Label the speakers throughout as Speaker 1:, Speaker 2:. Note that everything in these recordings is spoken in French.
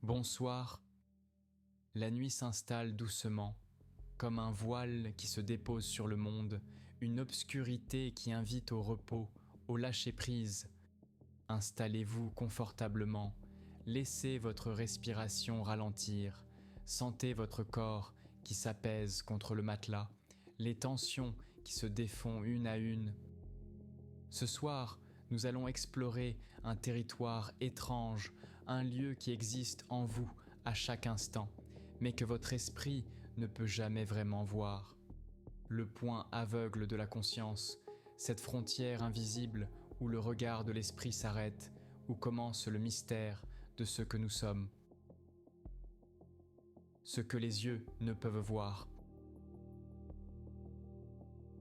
Speaker 1: Bonsoir. La nuit s'installe doucement, comme un voile qui se dépose sur le monde, une obscurité qui invite au repos, au lâcher-prise. Installez-vous confortablement, laissez votre respiration ralentir, sentez votre corps qui s'apaise contre le matelas, les tensions qui se défont une à une. Ce soir, nous allons explorer un territoire étrange, un lieu qui existe en vous à chaque instant, mais que votre esprit ne peut jamais vraiment voir. Le point aveugle de la conscience, cette frontière invisible où le regard de l'esprit s'arrête, où commence le mystère de ce que nous sommes. Ce que les yeux ne peuvent voir.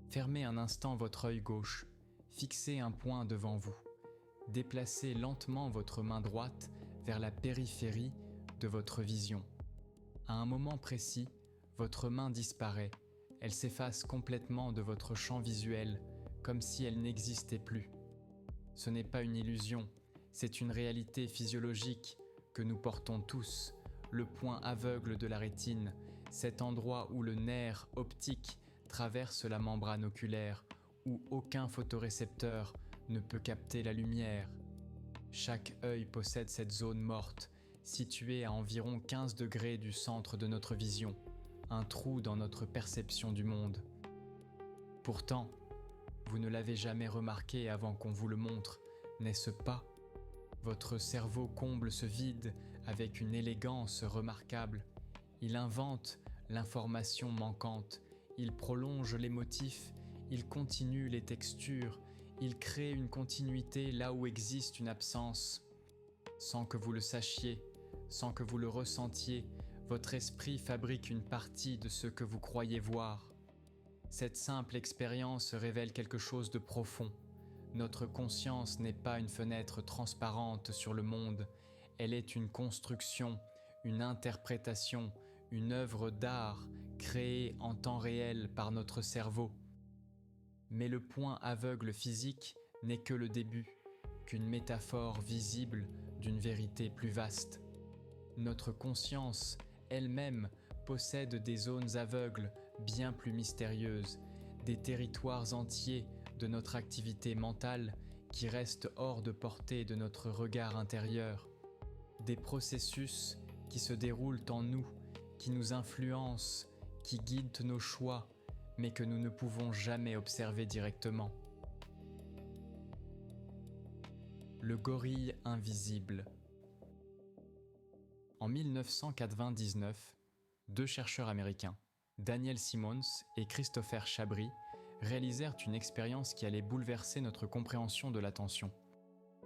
Speaker 1: Fermez un instant votre œil gauche, fixez un point devant vous. Déplacez lentement votre main droite vers la périphérie de votre vision. À un moment précis, votre main disparaît. Elle s'efface complètement de votre champ visuel, comme si elle n'existait plus. Ce n'est pas une illusion, c'est une réalité physiologique que nous portons tous, le point aveugle de la rétine, cet endroit où le nerf optique traverse la membrane oculaire, où aucun photorécepteur ne peut capter la lumière. Chaque œil possède cette zone morte, située à environ 15 degrés du centre de notre vision, un trou dans notre perception du monde. Pourtant, vous ne l'avez jamais remarqué avant qu'on vous le montre, n'est-ce pas ? Votre cerveau comble ce vide avec une élégance remarquable. Il invente l'information manquante, il prolonge les motifs, il continue les textures, il crée une continuité là où existe une absence. Sans que vous le sachiez, sans que vous le ressentiez, votre esprit fabrique une partie de ce que vous croyez voir. Cette simple expérience révèle quelque chose de profond. Notre conscience n'est pas une fenêtre transparente sur le monde, elle est une construction, une interprétation, une œuvre d'art créée en temps réel par notre cerveau. Mais le point aveugle physique n'est que le début, qu'une métaphore visible d'une vérité plus vaste. Notre conscience, elle-même, possède des zones aveugles bien plus mystérieuses, des territoires entiers de notre activité mentale qui restent hors de portée de notre regard intérieur, des processus qui se déroulent en nous, qui nous influencent, qui guident nos choix, mais que nous ne pouvons jamais observer directement. Le gorille invisible. En 1999, deux chercheurs américains, Daniel Simmons et Christopher Chabris, réalisèrent une expérience qui allait bouleverser notre compréhension de l'attention.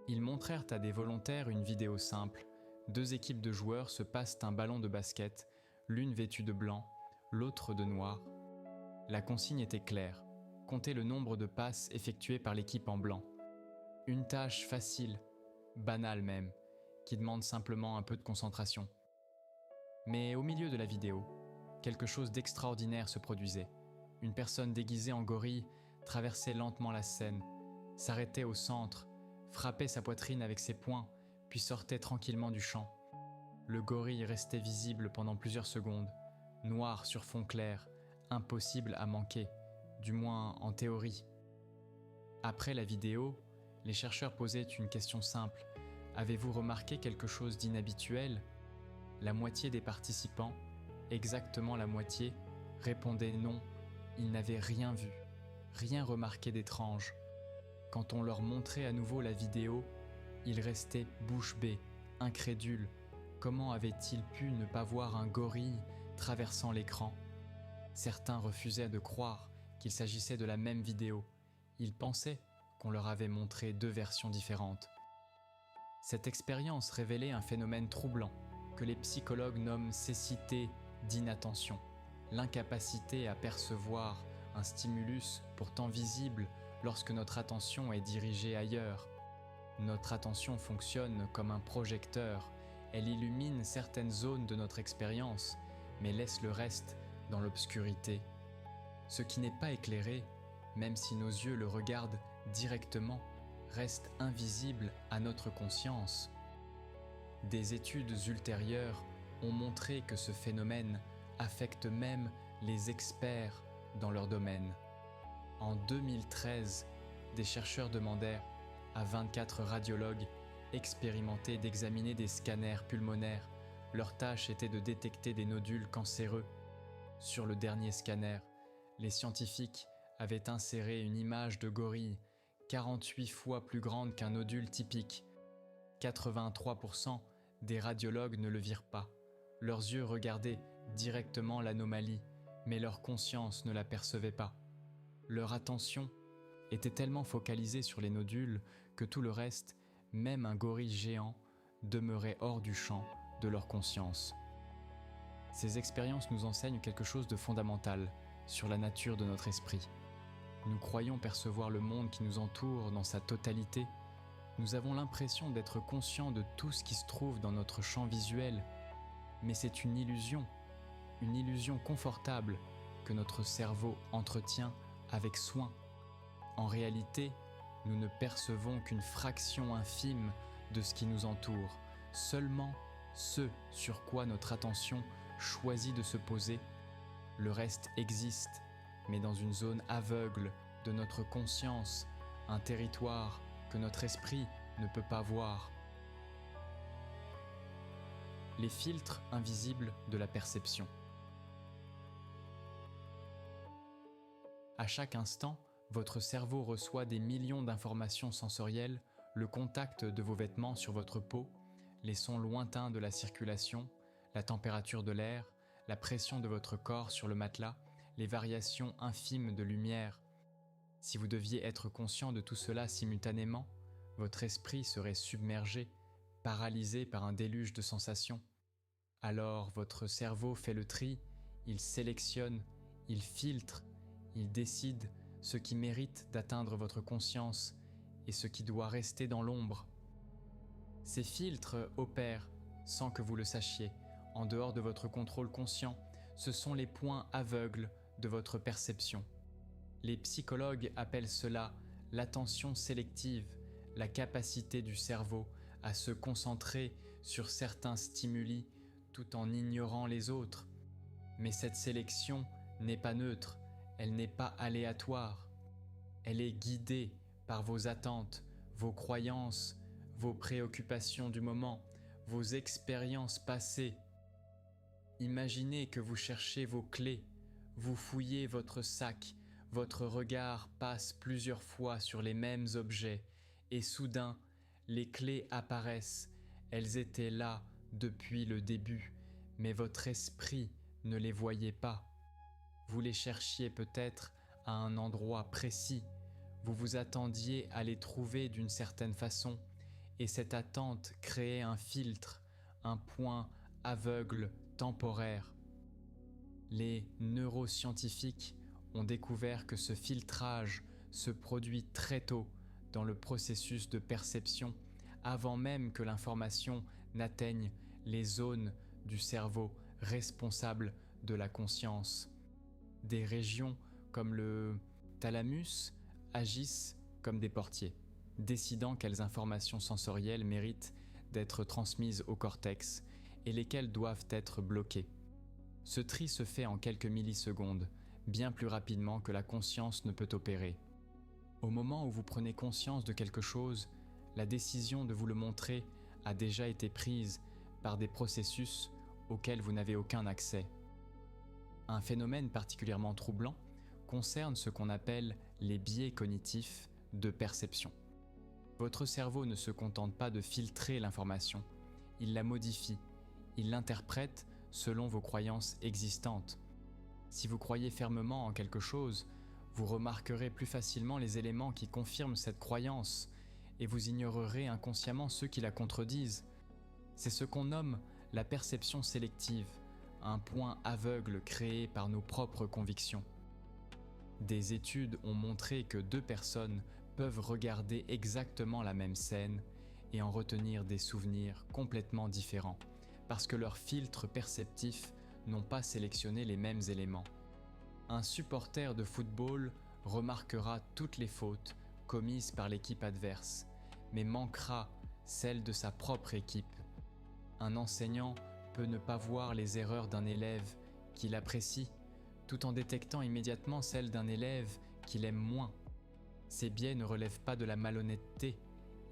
Speaker 1: Ils montrèrent à des volontaires une vidéo simple. Deux équipes de joueurs se passent un ballon de basket, l'une vêtue de blanc, l'autre de noir. La consigne était claire, compter le nombre de passes effectuées par l'équipe en blanc. Une tâche facile, banale même, qui demande simplement un peu de concentration. Mais au milieu de la vidéo, quelque chose d'extraordinaire se produisait. Une personne déguisée en gorille traversait lentement la scène, s'arrêtait au centre, frappait sa poitrine avec ses poings, puis sortait tranquillement du champ. Le gorille restait visible pendant plusieurs secondes, noir sur fond clair, impossible à manquer, du moins en théorie. Après la vidéo, les chercheurs posaient une question simple. Avez-vous remarqué quelque chose d'inhabituel ? La moitié des participants, exactement la moitié, répondaient non, ils n'avaient rien vu, rien remarqué d'étrange. Quand on leur montrait à nouveau la vidéo, ils restaient bouche bée, incrédules. Comment avaient-ils pu ne pas voir un gorille traversant l'écran ? Certains refusaient de croire qu'il s'agissait de la même vidéo. Ils pensaient qu'on leur avait montré deux versions différentes. Cette expérience révélait un phénomène troublant que les psychologues nomment cécité d'inattention, l'incapacité à percevoir un stimulus pourtant visible lorsque notre attention est dirigée ailleurs. Notre attention fonctionne comme un projecteur, elle illumine certaines zones de notre expérience, mais laisse le reste dans l'obscurité. Ce qui n'est pas éclairé, même si nos yeux le regardent directement, reste invisible à notre conscience. Des études ultérieures ont montré que ce phénomène affecte même les experts dans leur domaine. En 2013, des chercheurs demandèrent à 24 radiologues expérimentés d'examiner des scanners pulmonaires. Leur tâche était de détecter des nodules cancéreux. Sur le dernier scanner, les scientifiques avaient inséré une image de gorille 48 fois plus grande qu'un nodule typique. 83% des radiologues ne le virent pas. Leurs yeux regardaient directement l'anomalie, mais leur conscience ne la percevait pas. Leur attention était tellement focalisée sur les nodules que tout le reste, même un gorille géant, demeurait hors du champ de leur conscience. Ces expériences nous enseignent quelque chose de fondamental sur la nature de notre esprit. Nous croyons percevoir le monde qui nous entoure dans sa totalité. Nous avons l'impression d'être conscients de tout ce qui se trouve dans notre champ visuel, mais c'est une illusion confortable que notre cerveau entretient avec soin. En réalité, nous ne percevons qu'une fraction infime de ce qui nous entoure, seulement ce sur quoi notre attention choisit de se poser. Le reste existe, mais dans une zone aveugle de notre conscience, un territoire que notre esprit ne peut pas voir. Les filtres invisibles de la perception. À chaque instant, votre cerveau reçoit des millions d'informations sensorielles, le contact de vos vêtements sur votre peau, les sons lointains de la circulation, la température de l'air, la pression de votre corps sur le matelas, les variations infimes de lumière. Si vous deviez être conscient de tout cela simultanément, votre esprit serait submergé, paralysé par un déluge de sensations. Alors votre cerveau fait le tri, il sélectionne, il filtre, il décide ce qui mérite d'atteindre votre conscience et ce qui doit rester dans l'ombre. Ces filtres opèrent, sans que vous le sachiez, en dehors de votre contrôle conscient. Ce sont les points aveugles de votre perception. Les psychologues appellent cela l'attention sélective, la capacité du cerveau à se concentrer sur certains stimuli tout en ignorant les autres. Mais cette sélection n'est pas neutre, elle n'est pas aléatoire. Elle est guidée par vos attentes, vos croyances, vos préoccupations du moment, vos expériences passées. Imaginez que vous cherchez vos clés, vous fouillez votre sac, votre regard passe plusieurs fois sur les mêmes objets et soudain, les clés apparaissent. Elles étaient là depuis le début, mais votre esprit ne les voyait pas. Vous les cherchiez peut-être à un endroit précis, vous vous attendiez à les trouver d'une certaine façon, et cette attente créait un filtre, un point aveugle temporaire. Les neuroscientifiques ont découvert que ce filtrage se produit très tôt dans le processus de perception, avant même que l'information n'atteigne les zones du cerveau responsables de la conscience. Des régions comme le thalamus agissent comme des portiers, décidant quelles informations sensorielles méritent d'être transmises au cortex et lesquelles doivent être bloquées. Ce tri se fait en quelques millisecondes, bien plus rapidement que la conscience ne peut opérer. Au moment où vous prenez conscience de quelque chose, la décision de vous le montrer a déjà été prise par des processus auxquels vous n'avez aucun accès. Un phénomène particulièrement troublant concerne ce qu'on appelle les biais cognitifs de perception. Votre cerveau ne se contente pas de filtrer l'information, il la modifie, il l'interprète selon vos croyances existantes. Si vous croyez fermement en quelque chose, vous remarquerez plus facilement les éléments qui confirment cette croyance et vous ignorerez inconsciemment ceux qui la contredisent. C'est ce qu'on nomme la perception sélective, un point aveugle créé par nos propres convictions. Des études ont montré que deux personnes peuvent regarder exactement la même scène et en retenir des souvenirs complètement différents, parce que leurs filtres perceptifs n'ont pas sélectionné les mêmes éléments. Un supporter de football remarquera toutes les fautes commises par l'équipe adverse, mais manquera celle de sa propre équipe. Un enseignant peut ne pas voir les erreurs d'un élève qu'il apprécie, tout en détectant immédiatement celles d'un élève qu'il aime moins. Ces biais ne relèvent pas de la malhonnêteté,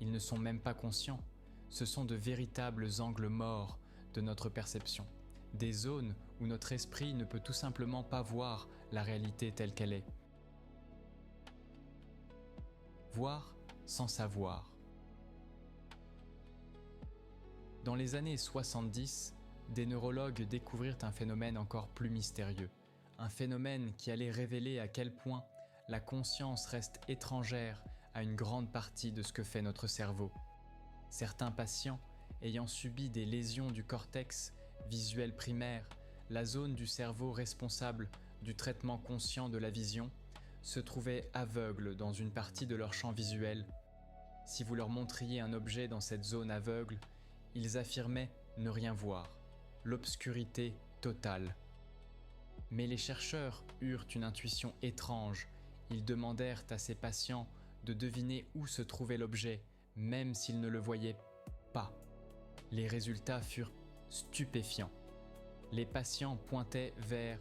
Speaker 1: ils ne sont même pas conscients. Ce sont de véritables angles morts de notre perception, des zones où notre esprit ne peut tout simplement pas voir la réalité telle qu'elle est. Voir sans savoir. Dans les années 70, des neurologues découvrirent un phénomène encore plus mystérieux, un phénomène qui allait révéler à quel point la conscience reste étrangère à une grande partie de ce que fait notre cerveau. Certains patients ayant subi des lésions du cortex visuel primaire, la zone du cerveau responsable du traitement conscient de la vision, se trouvaient aveugles dans une partie de leur champ visuel. Si vous leur montriez un objet dans cette zone aveugle, ils affirmaient ne rien voir, l'obscurité totale. Mais les chercheurs eurent une intuition étrange. Ils demandèrent à ces patients de deviner où se trouvait l'objet, même s'ils ne le voyaient pas. Les résultats furent stupéfiants. Les patients pointaient vers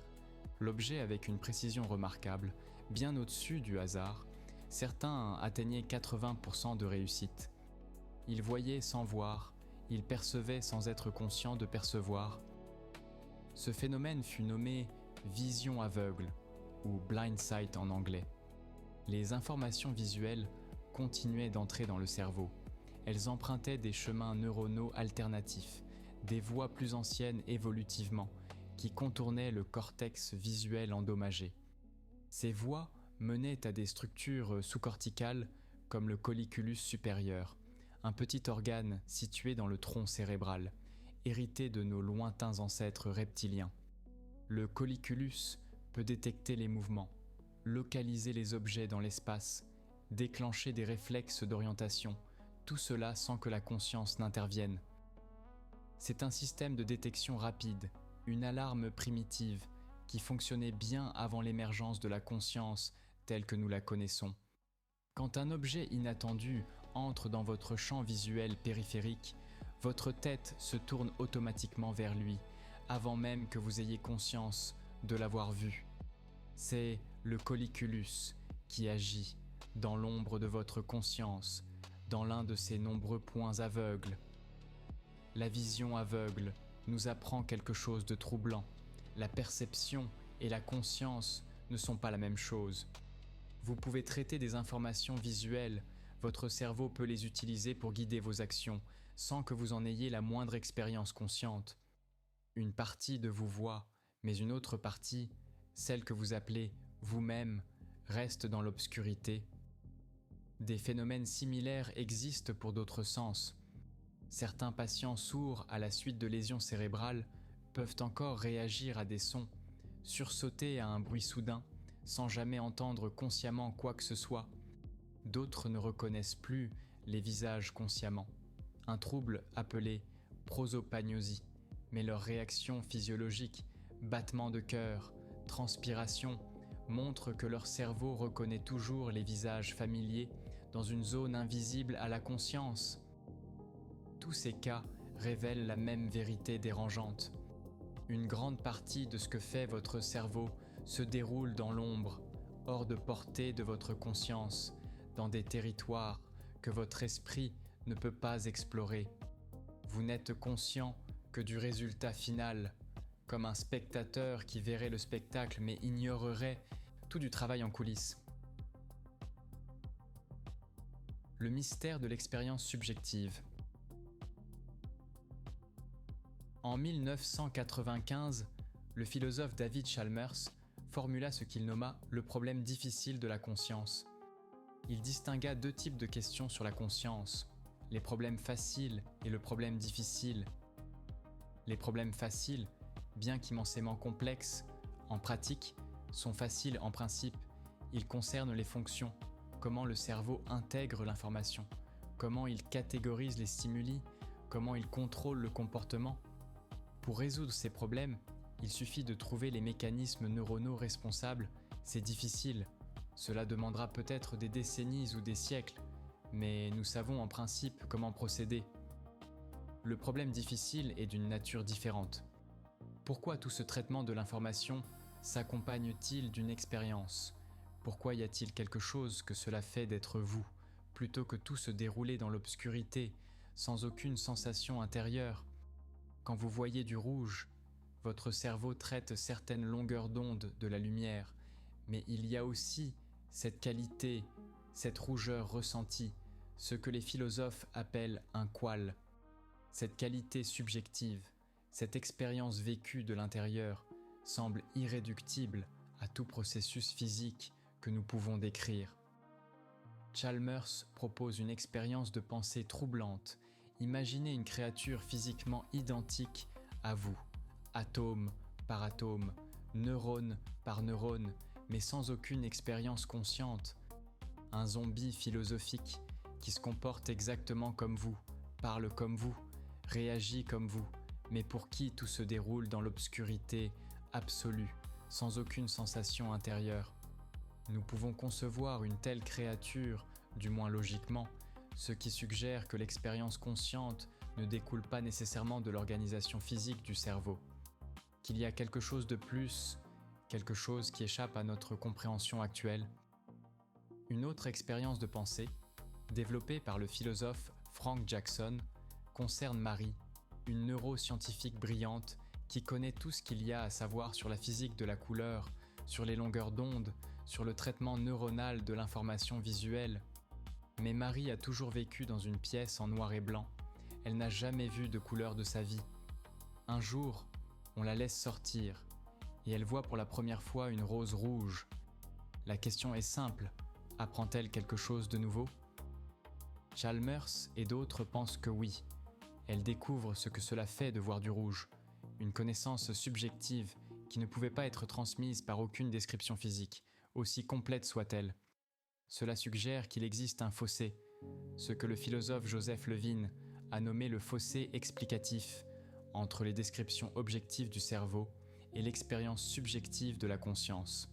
Speaker 1: l'objet avec une précision remarquable, bien au-dessus du hasard. Certains atteignaient 80% de réussite. Ils voyaient sans voir, ils percevaient sans être conscients de percevoir. Ce phénomène fut nommé vision aveugle, ou blind sight en anglais. Les informations visuelles continuaient d'entrer dans le cerveau. Elles empruntaient des chemins neuronaux alternatifs, des voies plus anciennes évolutivement, qui contournaient le cortex visuel endommagé. Ces voies menaient à des structures sous-corticales comme le colliculus supérieur, un petit organe situé dans le tronc cérébral, hérité de nos lointains ancêtres reptiliens. Le colliculus peut détecter les mouvements, localiser les objets dans l'espace, déclencher des réflexes d'orientation, tout cela sans que la conscience n'intervienne. C'est un système de détection rapide, une alarme primitive, qui fonctionnait bien avant l'émergence de la conscience telle que nous la connaissons. Quand un objet inattendu entre dans votre champ visuel périphérique, votre tête se tourne automatiquement vers lui, avant même que vous ayez conscience de l'avoir vu. C'est le colliculus qui agit dans l'ombre de votre conscience, dans l'un de ces nombreux points aveugles. La vision aveugle nous apprend quelque chose de troublant. La perception et la conscience ne sont pas la même chose. Vous pouvez traiter des informations visuelles, votre cerveau peut les utiliser pour guider vos actions, sans que vous en ayez la moindre expérience consciente. Une partie de vous voit, mais une autre partie, celle que vous appelez vous-même, reste dans l'obscurité. Des phénomènes similaires existent pour d'autres sens. Certains patients sourds à la suite de lésions cérébrales peuvent encore réagir à des sons, sursauter à un bruit soudain, sans jamais entendre consciemment quoi que ce soit. D'autres ne reconnaissent plus les visages consciemment. Un trouble appelé prosopagnosie, mais leurs réactions physiologiques, battements de cœur, transpiration, montrent que leur cerveau reconnaît toujours les visages familiers dans une zone invisible à la conscience. Tous ces cas révèlent la même vérité dérangeante. Une grande partie de ce que fait votre cerveau se déroule dans l'ombre, hors de portée de votre conscience, dans des territoires que votre esprit ne peut pas explorer. Vous n'êtes conscient que du résultat final, comme un spectateur qui verrait le spectacle mais ignorerait tout du travail en coulisses. Le mystère de l'expérience subjective. En 1995, le philosophe David Chalmers formula ce qu'il nomma le problème difficile de la conscience. Il distingua deux types de questions sur la conscience, les problèmes faciles et le problème difficile. Les problèmes faciles, bien qu'immensément complexes, en pratique, sont faciles en principe. Ils concernent les fonctions, comment le cerveau intègre l'information, comment il catégorise les stimuli, comment il contrôle le comportement. Pour résoudre ces problèmes, il suffit de trouver les mécanismes neuronaux responsables. C'est difficile. Cela demandera peut-être des décennies ou des siècles, mais nous savons en principe comment procéder. Le problème difficile est d'une nature différente. Pourquoi tout ce traitement de l'information s'accompagne-t-il d'une expérience ? Pourquoi y a-t-il quelque chose que cela fait d'être vous, plutôt que tout se dérouler dans l'obscurité, sans aucune sensation intérieure ? Quand vous voyez du rouge, votre cerveau traite certaines longueurs d'onde de la lumière, mais il y a aussi cette qualité, cette rougeur ressentie, ce que les philosophes appellent un qual. Cette qualité subjective, cette expérience vécue de l'intérieur, semble irréductible à tout processus physique que nous pouvons décrire. Chalmers propose une expérience de pensée troublante. Imaginez une créature physiquement identique à vous, atome par atome, neurone par neurone, mais sans aucune expérience consciente. Un zombie philosophique qui se comporte exactement comme vous, parle comme vous, réagit comme vous, mais pour qui tout se déroule dans l'obscurité absolue, sans aucune sensation intérieure. Nous pouvons concevoir une telle créature, du moins logiquement, ce qui suggère que l'expérience consciente ne découle pas nécessairement de l'organisation physique du cerveau, qu'il y a quelque chose de plus, quelque chose qui échappe à notre compréhension actuelle. Une autre expérience de pensée, développée par le philosophe Frank Jackson, concerne Marie, une neuroscientifique brillante qui connaît tout ce qu'il y a à savoir sur la physique de la couleur, sur les longueurs d'onde, sur le traitement neuronal de l'information visuelle. Mais Marie a toujours vécu dans une pièce en noir et blanc. Elle n'a jamais vu de couleur de sa vie. Un jour, on la laisse sortir et elle voit pour la première fois une rose rouge. La question est simple, apprend-elle quelque chose de nouveau ? Chalmers et d'autres pensent que oui. Elle découvre ce que cela fait de voir du rouge, une connaissance subjective qui ne pouvait pas être transmise par aucune description physique, aussi complète soit-elle. Cela suggère qu'il existe un fossé, ce que le philosophe Joseph Levine a nommé le fossé explicatif, entre les descriptions objectives du cerveau et l'expérience subjective de la conscience.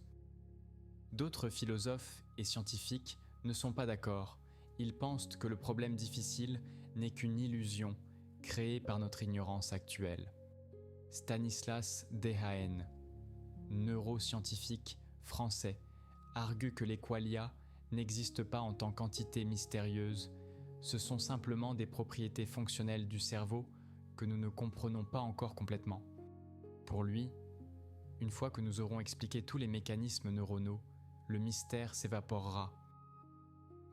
Speaker 1: D'autres philosophes et scientifiques ne sont pas d'accord. Ils pensent que le problème difficile n'est qu'une illusion créée par notre ignorance actuelle. Stanislas Dehaene, neuroscientifique français, argue que les qualia n'existent pas en tant qu'entité mystérieuse, ce sont simplement des propriétés fonctionnelles du cerveau que nous ne comprenons pas encore complètement. Pour lui, une fois que nous aurons expliqué tous les mécanismes neuronaux, le mystère s'évaporera.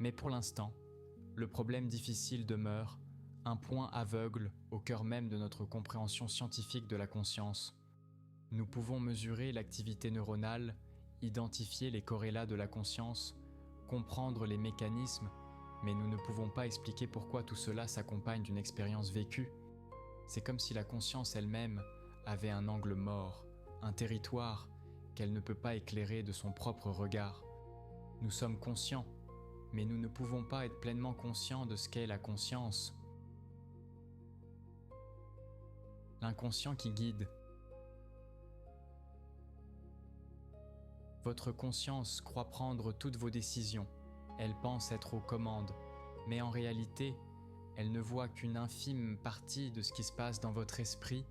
Speaker 1: Mais pour l'instant, le problème difficile demeure un point aveugle au cœur même de notre compréhension scientifique de la conscience. Nous pouvons mesurer l'activité neuronale, identifier les corrélats de la conscience, comprendre les mécanismes, mais nous ne pouvons pas expliquer pourquoi tout cela s'accompagne d'une expérience vécue. C'est comme si la conscience elle-même avait un angle mort, un territoire qu'elle ne peut pas éclairer de son propre regard. Nous sommes conscients, mais nous ne pouvons pas être pleinement conscients de ce qu'est la conscience. L'inconscient qui guide. Votre conscience croit prendre toutes vos décisions. Elle pense être aux commandes, mais en réalité, elle ne voit qu'une infime partie de ce qui se passe dans votre esprit.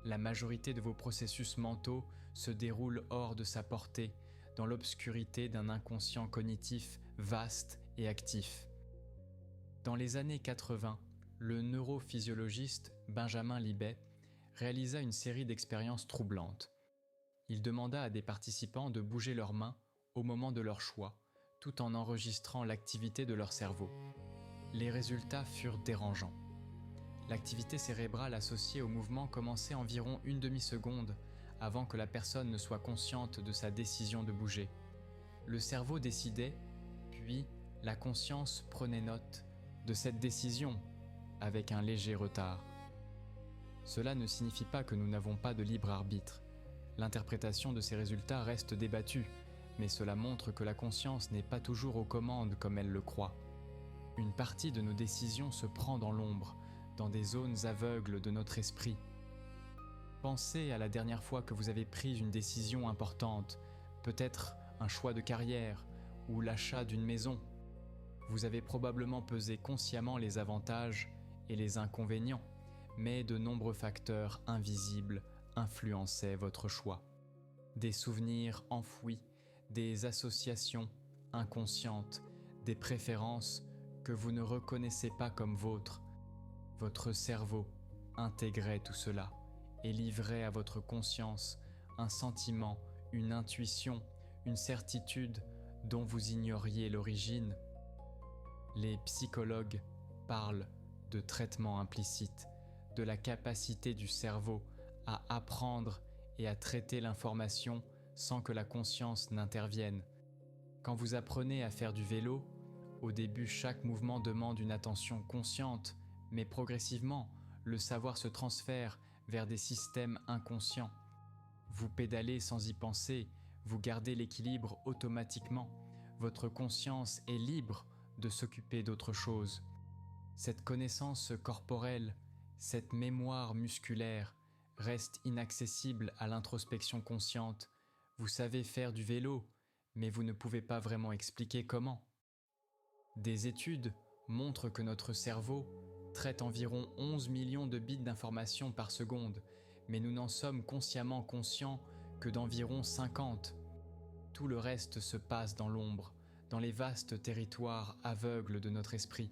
Speaker 1: La majorité de vos processus mentaux se déroulent hors de sa portée, dans l'obscurité d'un inconscient cognitif vaste et actif. Dans les années 80, le neurophysiologiste Benjamin Libet réalisa une série d'expériences troublantes. Il demanda à des participants de bouger leurs mains au moment de leur choix, tout en enregistrant l'activité de leur cerveau. Les résultats furent dérangeants. L'activité cérébrale associée au mouvement commençait environ une demi-seconde avant que la personne ne soit consciente de sa décision de bouger. Le cerveau décidait, puis la conscience prenait note de cette décision avec un léger retard. Cela ne signifie pas que nous n'avons pas de libre arbitre. L'interprétation de ces résultats reste débattue, mais cela montre que la conscience n'est pas toujours aux commandes comme elle le croit. Une partie de nos décisions se prend dans l'ombre, dans des zones aveugles de notre esprit. Pensez à la dernière fois que vous avez pris une décision importante, peut-être un choix de carrière ou l'achat d'une maison. Vous avez probablement pesé consciemment les avantages et les inconvénients, mais de nombreux facteurs invisibles influençaient votre choix. Des souvenirs enfouis, des associations inconscientes, des préférences que vous ne reconnaissez pas comme vôtres. Votre cerveau intégrait tout cela et livrait à votre conscience un sentiment, une intuition, une certitude dont vous ignoriez l'origine. Les psychologues parlent de traitement implicite, de la capacité du cerveau à apprendre et à traiter l'information sans que la conscience n'intervienne. Quand vous apprenez à faire du vélo, au début chaque mouvement demande une attention consciente, mais progressivement, le savoir se transfère vers des systèmes inconscients. Vous pédalez sans y penser, vous gardez l'équilibre automatiquement. Votre conscience est libre de s'occuper d'autre chose. Cette connaissance corporelle, cette mémoire musculaire reste inaccessible à l'introspection consciente. Vous savez faire du vélo, mais vous ne pouvez pas vraiment expliquer comment. Des études montrent que notre cerveau traite environ 11 millions de bits d'informations par seconde, mais nous n'en sommes consciemment conscients que d'environ 50. Tout le reste se passe dans l'ombre, dans les vastes territoires aveugles de notre esprit.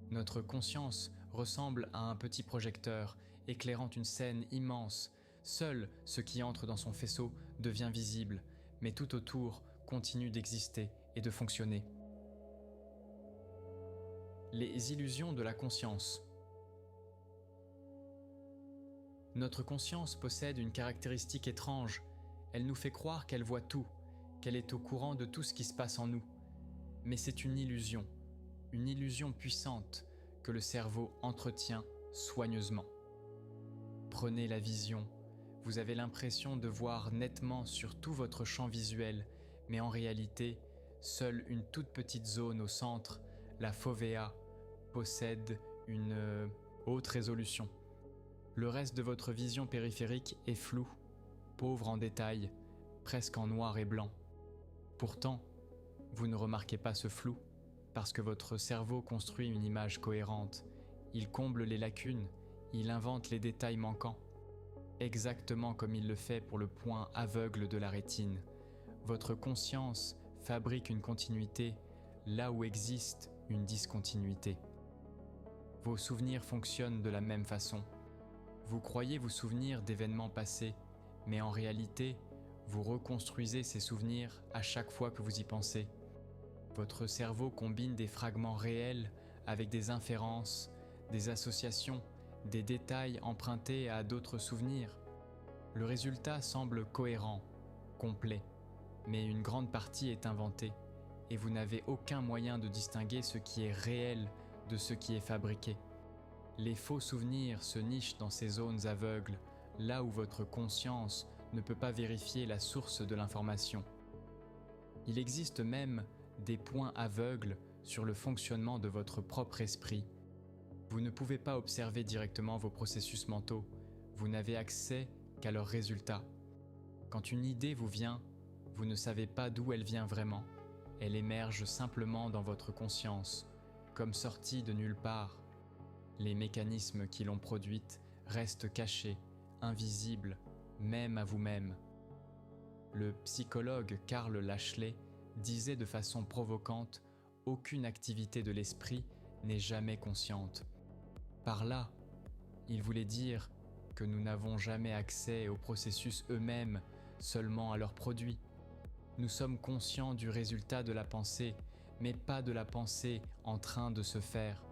Speaker 1: Notre conscience ressemble à un petit projecteur éclairant une scène immense. Seul ce qui entre dans son faisceau devient visible, mais tout autour continue d'exister et de fonctionner. Les illusions de la conscience. Notre conscience possède une caractéristique étrange. Elle nous fait croire qu'elle voit tout, qu'elle est au courant de tout ce qui se passe en nous. Mais c'est une illusion puissante que le cerveau entretient soigneusement. Prenez la vision. Vous avez l'impression de voir nettement sur tout votre champ visuel, mais en réalité, seule une toute petite zone au centre, la fovea, possède une haute résolution. Le reste de votre vision périphérique est flou, pauvre en détails, presque en noir et blanc. Pourtant, vous ne remarquez pas ce flou, parce que votre cerveau construit une image cohérente. Il comble les lacunes, il invente les détails manquants, exactement comme il le fait pour le point aveugle de la rétine. Votre conscience fabrique une continuité là où existe une discontinuité. Vos souvenirs fonctionnent de la même façon. Vous croyez vous souvenir d'événements passés, mais en réalité, vous reconstruisez ces souvenirs à chaque fois que vous y pensez. Votre cerveau combine des fragments réels avec des inférences, des associations, des détails empruntés à d'autres souvenirs. Le résultat semble cohérent, complet, mais une grande partie est inventée et vous n'avez aucun moyen de distinguer ce qui est réel de ce qui est fabriqué. Les faux souvenirs se nichent dans ces zones aveugles, là où votre conscience ne peut pas vérifier la source de l'information. Il existe même des points aveugles sur le fonctionnement de votre propre esprit. Vous ne pouvez pas observer directement vos processus mentaux, vous n'avez accès qu'à leurs résultats. Quand une idée vous vient, vous ne savez pas d'où elle vient vraiment. Elle émerge simplement dans votre conscience, comme sortie de nulle part. Les mécanismes qui l'ont produite restent cachés, invisibles, même à vous-même. Le psychologue Karl Lashley disait de façon provocante « Aucune activité de l'esprit n'est jamais consciente ». Par là, il voulait dire que nous n'avons jamais accès aux processus eux-mêmes, seulement à leurs produits. Nous sommes conscients du résultat de la pensée, mais pas de la pensée en train de se faire.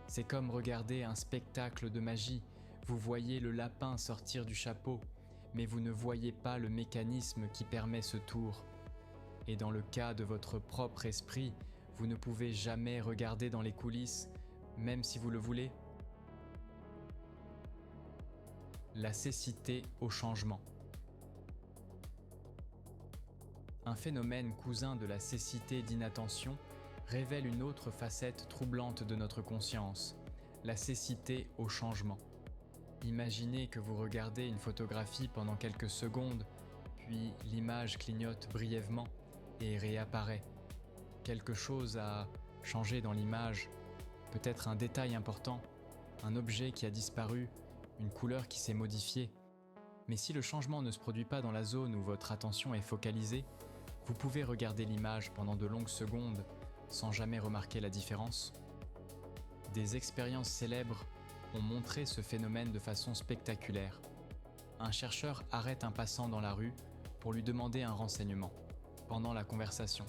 Speaker 1: C'est comme regarder un spectacle de magie. Vous voyez le lapin sortir du chapeau, mais vous ne voyez pas le mécanisme qui permet ce tour. Et dans le cas de votre propre esprit, vous ne pouvez jamais regarder dans les coulisses, même si vous le voulez. La cécité au changement. Un phénomène cousin de la cécité d'inattention révèle une autre facette troublante de notre conscience, la cécité au changement. Imaginez que vous regardez une photographie pendant quelques secondes, puis l'image clignote brièvement et réapparaît. Quelque chose a changé dans l'image, peut-être un détail important, un objet qui a disparu, une couleur qui s'est modifiée. Mais si le changement ne se produit pas dans la zone où votre attention est focalisée, vous pouvez regarder l'image pendant de longues secondes sans jamais remarquer la différence. Des expériences célèbres ont montré ce phénomène de façon spectaculaire. Un chercheur arrête un passant dans la rue pour lui demander un renseignement. Pendant la conversation,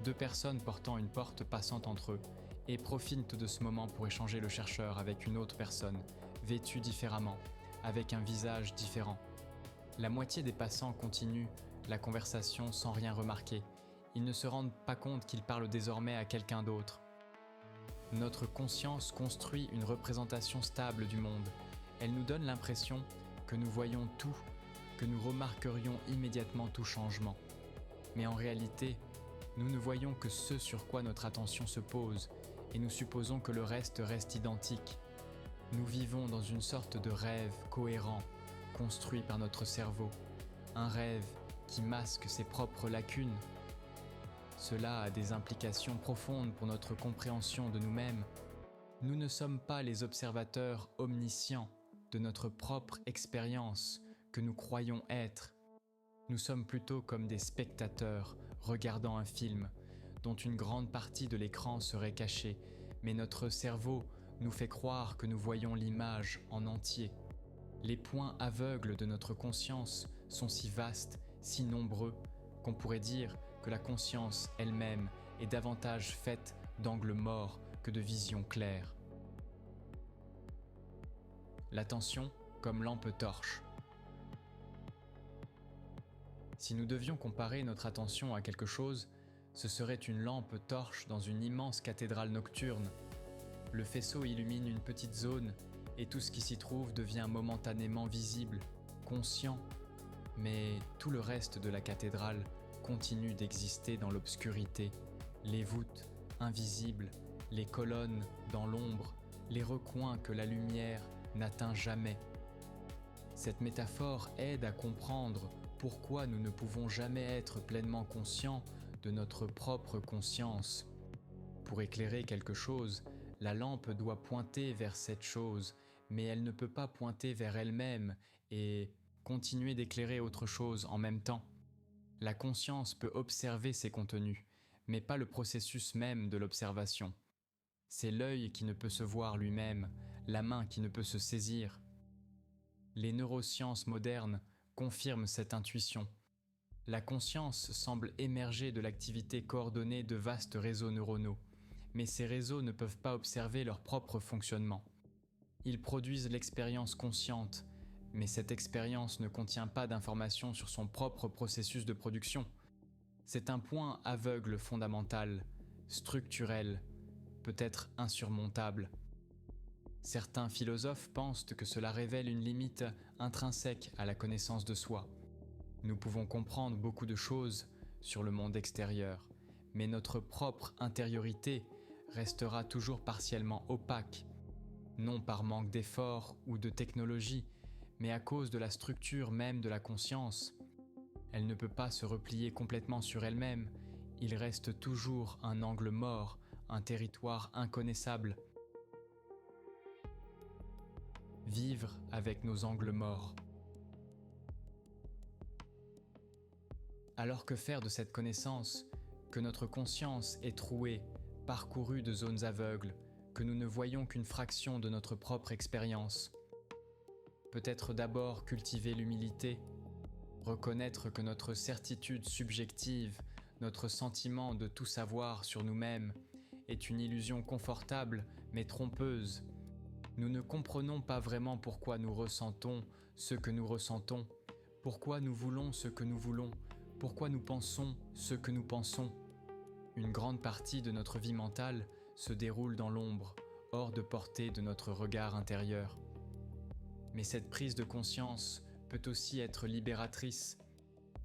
Speaker 1: deux personnes portant une porte passant entre eux et profitent de ce moment pour échanger le chercheur avec une autre personne, vêtue différemment, avec un visage différent. La moitié des passants continuent la conversation sans rien remarquer. Ils ne se rendent pas compte qu'ils parlent désormais à quelqu'un d'autre. Notre conscience construit une représentation stable du monde. Elle nous donne l'impression que nous voyons tout, que nous remarquerions immédiatement tout changement. Mais en réalité, nous ne voyons que ce sur quoi notre attention se pose et nous supposons que le reste reste identique. Nous vivons dans une sorte de rêve cohérent, construit par notre cerveau, un rêve qui masque ses propres lacunes. Cela a des implications profondes pour notre compréhension de nous-mêmes. Nous ne sommes pas les observateurs omniscients de notre propre expérience que nous croyons être. Nous sommes plutôt comme des spectateurs regardant un film dont une grande partie de l'écran serait cachée, mais notre cerveau nous fait croire que nous voyons l'image en entier. Les points aveugles de notre conscience sont si vastes, si nombreux, qu'on pourrait dire que la conscience elle-même est davantage faite d'angles morts que de visions claires. L'attention comme lampe torche. Si nous devions comparer notre attention à quelque chose, ce serait une lampe torche dans une immense cathédrale nocturne. Le faisceau illumine une petite zone et tout ce qui s'y trouve devient momentanément visible, conscient, mais tout le reste de la cathédrale continue d'exister dans l'obscurité. Les voûtes, invisibles, les colonnes dans l'ombre, les recoins que la lumière n'atteint jamais. Cette métaphore aide à comprendre pourquoi nous ne pouvons jamais être pleinement conscients de notre propre conscience. Pour éclairer quelque chose, la lampe doit pointer vers cette chose, mais elle ne peut pas pointer vers elle-même et continuer d'éclairer autre chose en même temps. La conscience peut observer ses contenus, mais pas le processus même de l'observation. C'est l'œil qui ne peut se voir lui-même, la main qui ne peut se saisir. Les neurosciences modernes confirment cette intuition. La conscience semble émerger de l'activité coordonnée de vastes réseaux neuronaux, mais ces réseaux ne peuvent pas observer leur propre fonctionnement. Ils produisent l'expérience consciente, mais cette expérience ne contient pas d'informations sur son propre processus de production. C'est un point aveugle fondamental, structurel, peut-être insurmontable. Certains philosophes pensent que cela révèle une limite intrinsèque à la connaissance de soi. Nous pouvons comprendre beaucoup de choses sur le monde extérieur, mais notre propre intériorité restera toujours partiellement opaque, non par manque d'effort ou de technologie, mais à cause de la structure même de la conscience. Elle ne peut pas se replier complètement sur elle-même, il reste toujours un angle mort, un territoire inconnaissable. Vivre avec nos angles morts. Alors que faire de cette connaissance, que notre conscience est trouée, parcourue de zones aveugles, que nous ne voyons qu'une fraction de notre propre expérience? Peut-être d'abord cultiver l'humilité, reconnaître que notre certitude subjective, notre sentiment de tout savoir sur nous-mêmes, est une illusion confortable mais trompeuse. Nous ne comprenons pas vraiment pourquoi nous ressentons ce que nous ressentons, pourquoi nous voulons ce que nous voulons, pourquoi nous pensons ce que nous pensons. Une grande partie de notre vie mentale se déroule dans l'ombre, hors de portée de notre regard intérieur. Mais cette prise de conscience peut aussi être libératrice.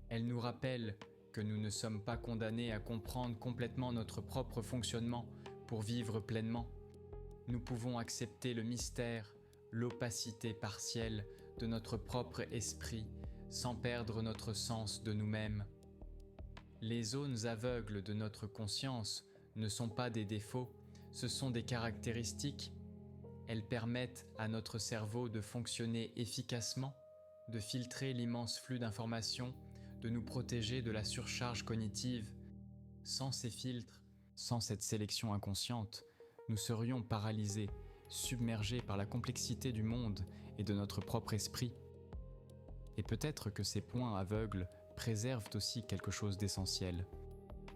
Speaker 1: Elle nous rappelle que nous ne sommes pas condamnés à comprendre complètement notre propre fonctionnement pour vivre pleinement. Nous pouvons accepter le mystère, l'opacité partielle de notre propre esprit sans perdre notre sens de nous-mêmes. Les zones aveugles de notre conscience ne sont pas des défauts, ce sont des caractéristiques. Elles permettent à notre cerveau de fonctionner efficacement, de filtrer l'immense flux d'informations, de nous protéger de la surcharge cognitive. Sans ces filtres, sans cette sélection inconsciente, nous serions paralysés, submergés par la complexité du monde et de notre propre esprit. Et peut-être que ces points aveugles préservent aussi quelque chose d'essentiel.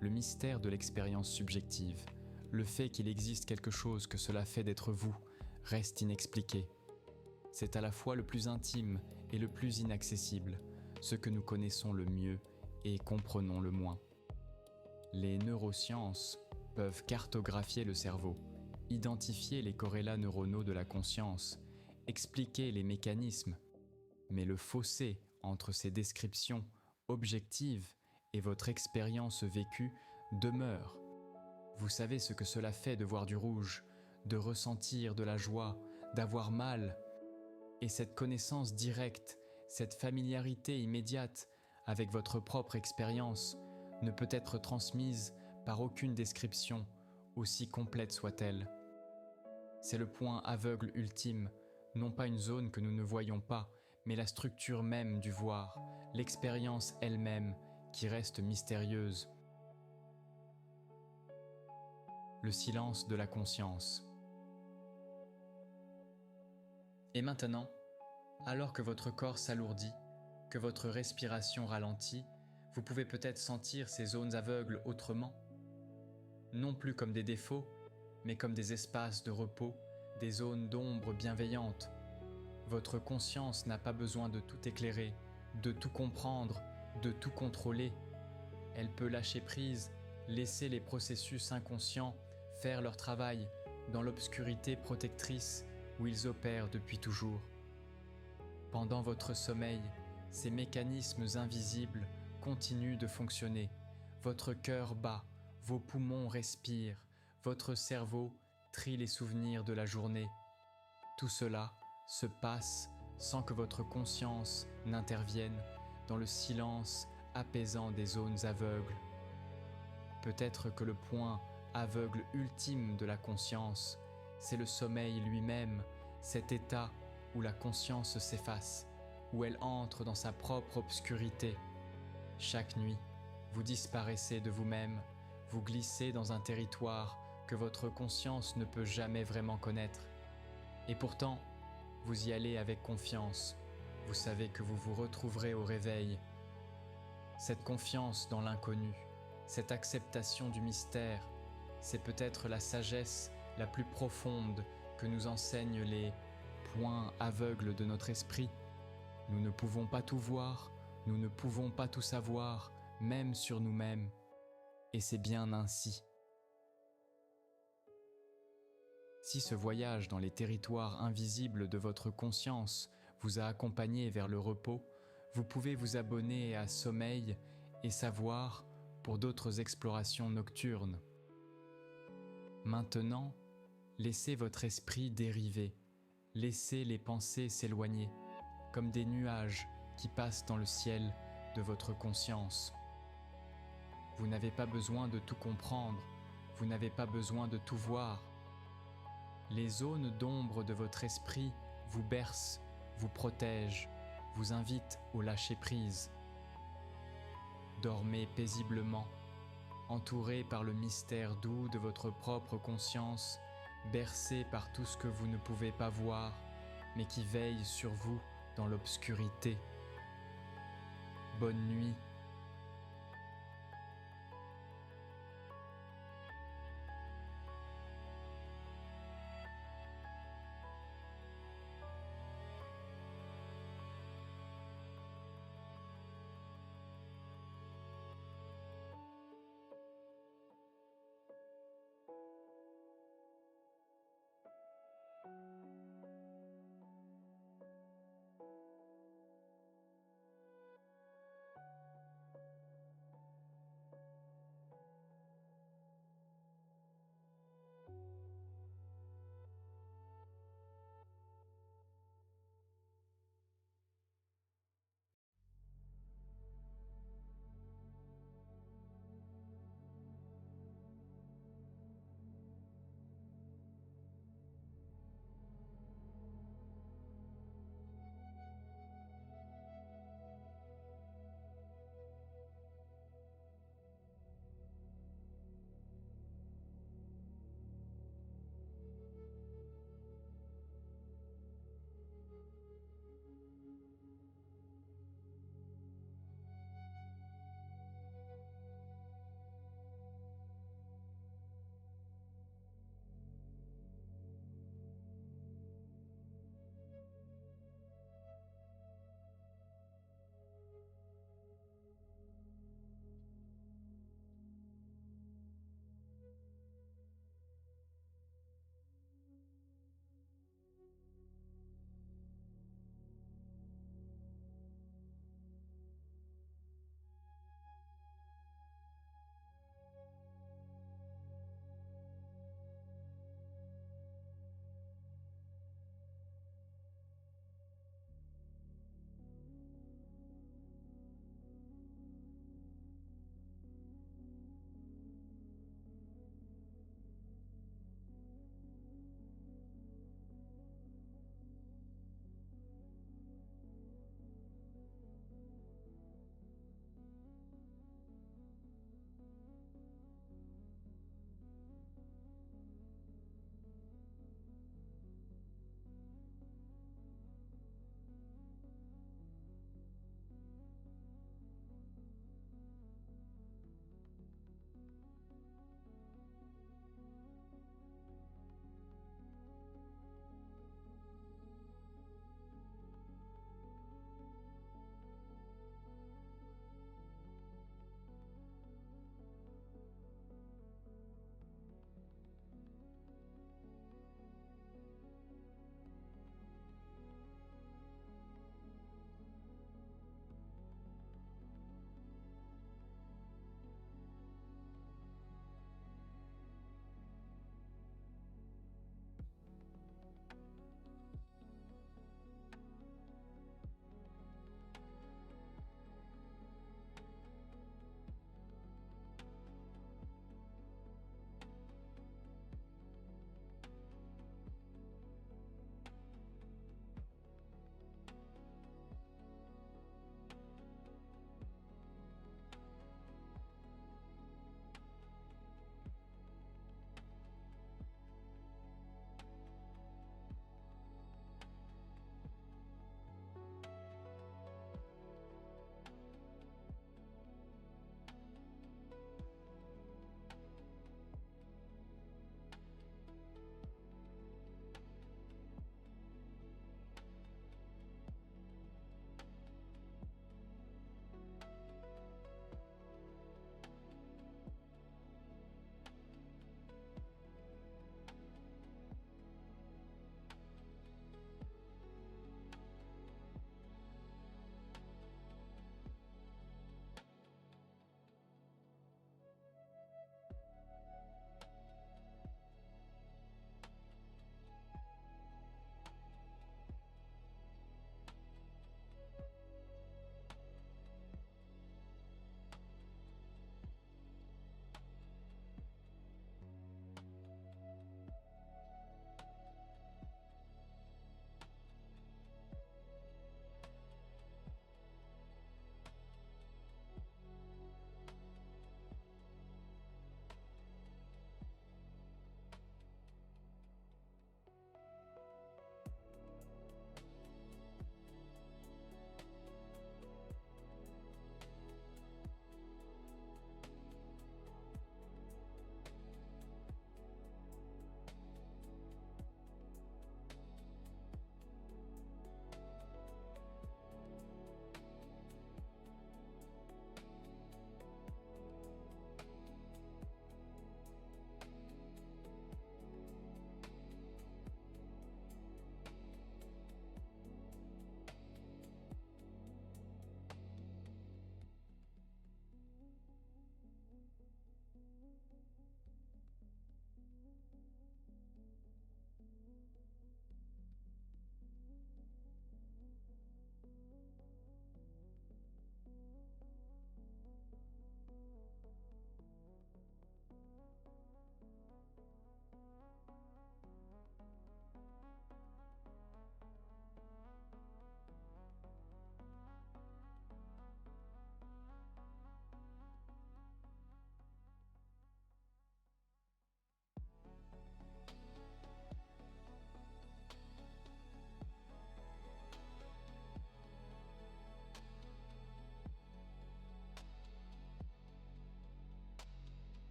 Speaker 1: Le mystère de l'expérience subjective, le fait qu'il existe quelque chose que cela fait d'être vous, reste inexpliqué. C'est à la fois le plus intime et le plus inaccessible, ce que nous connaissons le mieux et comprenons le moins. Les neurosciences peuvent cartographier le cerveau, identifier les corrélats neuronaux de la conscience, expliquer les mécanismes, mais le fossé entre ces descriptions objectives et votre expérience vécue demeure. Vous savez ce que cela fait de voir du rouge, de ressentir de la joie, d'avoir mal. Et cette connaissance directe, cette familiarité immédiate avec votre propre expérience ne peut être transmise par aucune description, aussi complète soit-elle. C'est le point aveugle ultime, non pas une zone que nous ne voyons pas, mais la structure même du voir, l'expérience elle-même qui reste mystérieuse. Le silence de la conscience. Et maintenant, alors que votre corps s'alourdit, que votre respiration ralentit, vous pouvez peut-être sentir ces zones aveugles autrement. Non plus comme des défauts, mais comme des espaces de repos, des zones d'ombre bienveillantes. Votre conscience n'a pas besoin de tout éclairer, de tout comprendre, de tout contrôler. Elle peut lâcher prise, laisser les processus inconscients faire leur travail dans l'obscurité protectrice où ils opèrent depuis toujours. Pendant votre sommeil, ces mécanismes invisibles continuent de fonctionner. Votre cœur bat, vos poumons respirent, votre cerveau trie les souvenirs de la journée. Tout cela se passe sans que votre conscience n'intervienne dans le silence apaisant des zones aveugles. Peut-être que le point aveugle ultime de la conscience, c'est le sommeil lui-même, cet état où la conscience s'efface, où elle entre dans sa propre obscurité. Chaque nuit, vous disparaissez de vous-même, vous glissez dans un territoire que votre conscience ne peut jamais vraiment connaître. Et pourtant, vous y allez avec confiance, vous savez que vous vous retrouverez au réveil. Cette confiance dans l'inconnu, cette acceptation du mystère, c'est peut-être la sagesse la plus profonde que nous enseignent les points aveugles de notre esprit. Nous ne pouvons pas tout voir, nous ne pouvons pas tout savoir, même sur nous-mêmes. Et c'est bien ainsi. Si ce voyage dans les territoires invisibles de votre conscience vous a accompagné vers le repos, vous pouvez vous abonner à Sommeil et Savoir pour d'autres explorations nocturnes. Maintenant, laissez votre esprit dériver, laissez les pensées s'éloigner, comme des nuages qui passent dans le ciel de votre conscience. Vous n'avez pas besoin de tout comprendre, vous n'avez pas besoin de tout voir. Les zones d'ombre de votre esprit vous bercent, vous protègent, vous invitent au lâcher-prise. Dormez paisiblement, entouré par le mystère doux de votre propre conscience, bercé par tout ce que vous ne pouvez pas voir, mais qui veille sur vous dans l'obscurité. Bonne nuit.